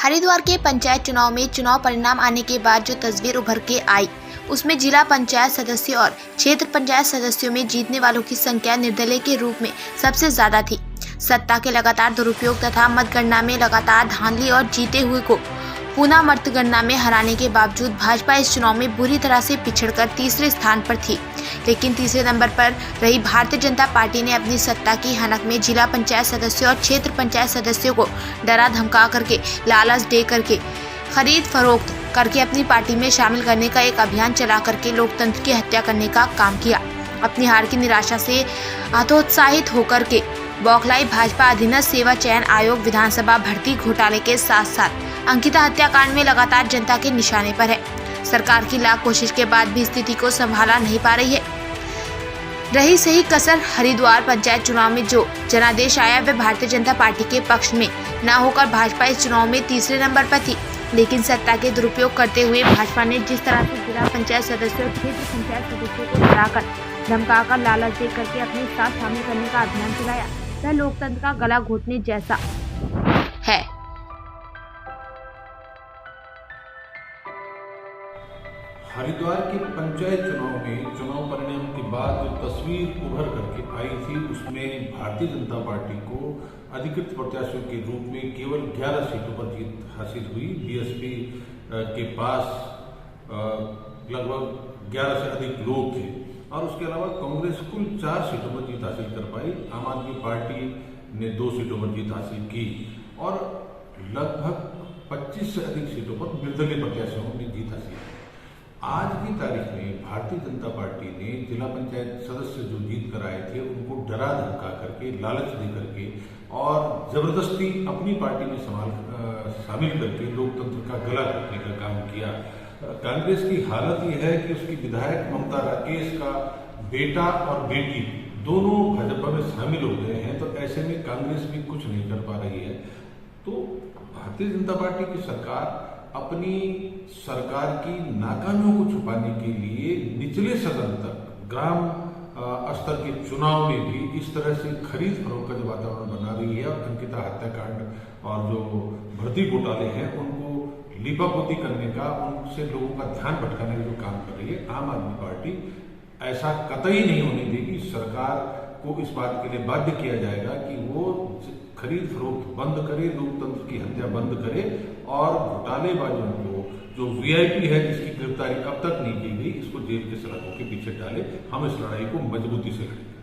हरिद्वार के पंचायत चुनाव में चुनाव परिणाम आने के बाद जो तस्वीर उभर के आई, उसमें जिला पंचायत सदस्य और क्षेत्र पंचायत सदस्यों में जीतने वालों की संख्या निर्दलीय के रूप में सबसे ज्यादा थी। सत्ता के लगातार दुरुपयोग तथा मतगणना में लगातार धांधली और जीते हुए को पुनः मतगणना में हराने के बावजूद भाजपा इस चुनाव में बुरी तरह से पिछड़कर तीसरे स्थान पर थी। लेकिन तीसरे नंबर पर रही भारतीय जनता पार्टी ने अपनी सत्ता की हनक में जिला पंचायत सदस्यों और क्षेत्र पंचायत सदस्यों को डरा धमका करके, लालच दे करके, खरीद फरोख्त करके अपनी पार्टी में शामिल करने का एक अभियान चला करके लोकतंत्र की हत्या करने का काम किया। अपनी हार की निराशा से हतोत्साहित होकर के बौखलाई भाजपा अधीनस्थ सेवा चयन आयोग विधानसभा भर्ती घोटाले के साथ साथ अंकिता हत्याकांड में लगातार जनता के निशाने पर है। सरकार की लाख कोशिश के बाद भी स्थिति को संभाला नहीं पा रही है। रही सही कसर हरिद्वार पंचायत चुनाव में जो जनादेश आया वह भारतीय जनता पार्टी के पक्ष में न होकर भाजपा इस चुनाव में तीसरे नंबर पर थी। लेकिन सत्ता के दुरुपयोग करते हुए भाजपा ने जिस तरह से जिला पंचायत सदस्यों और क्षेत्र पंचायत सदस्यों को डराकर, धमकाकर, लालच दे करके अपने साथ शामिल करने का अभियान चलाया, वह लोकतंत्र का गला घोटने जैसा है। हरिद्वार के पंचायत चुनाव में चुनाव परिणाम के बाद जो तस्वीर उभर करके आई थी, उसमें भारतीय जनता पार्टी को अधिकृत प्रत्याशियों के रूप में केवल 11 सीटों पर जीत हासिल हुई। बीएसपी के पास लगभग 11 से अधिक लोग थे और उसके अलावा कांग्रेस कुल 4 सीटों पर जीत हासिल कर पाई। आम आदमी पार्टी ने 2 सीटों पर जीत हासिल की और लगभग 25 से अधिक सीटों पर निर्दलीय प्रत्याशियों ने जीत हासिल की। आज की तारीख में भारतीय जनता पार्टी ने जिला पंचायत सदस्य जो जीत कर आए थे उनको डरा धमका करके, लालच दे करके और जबरदस्ती अपनी पार्टी में शामिल करके लोकतंत्र का गला घोटने का काम किया। कांग्रेस की हालत यह है कि उसकी विधायक ममता राकेश का बेटा और बेटी दोनों भाजपा में शामिल हो गए हैं, तो ऐसे में कांग्रेस भी कुछ नहीं कर पा रही है। तो भारतीय जनता पार्टी की सरकार अपनी सरकार की नाकामियों को छुपाने के लिए निचले सदन तक, ग्राम स्तर के चुनाव में भी इस तरह से खरीद फरोख्त का जो वातावरण बना रही है और अंकिता हत्याकांड और जो भर्ती घोटाले हैं उनको लीपापोती करने का, उनसे लोगों का ध्यान भटकाने का जो काम कर रही है, आम आदमी पार्टी ऐसा कतई नहीं होने देगी। सरकार को इस बात के लिए बाध्य किया जाएगा कि वो खरीद फरोख्त बंद करे, लोकतंत्र की हत्या बंद करे और घोटालेबाजों को, जो वीआईपी है जिसकी गिरफ्तारी अब तक नहीं की गई, इसको जेल के सलाखों के पीछे डाले। हम इस लड़ाई को मजबूती से लड़ेंगे।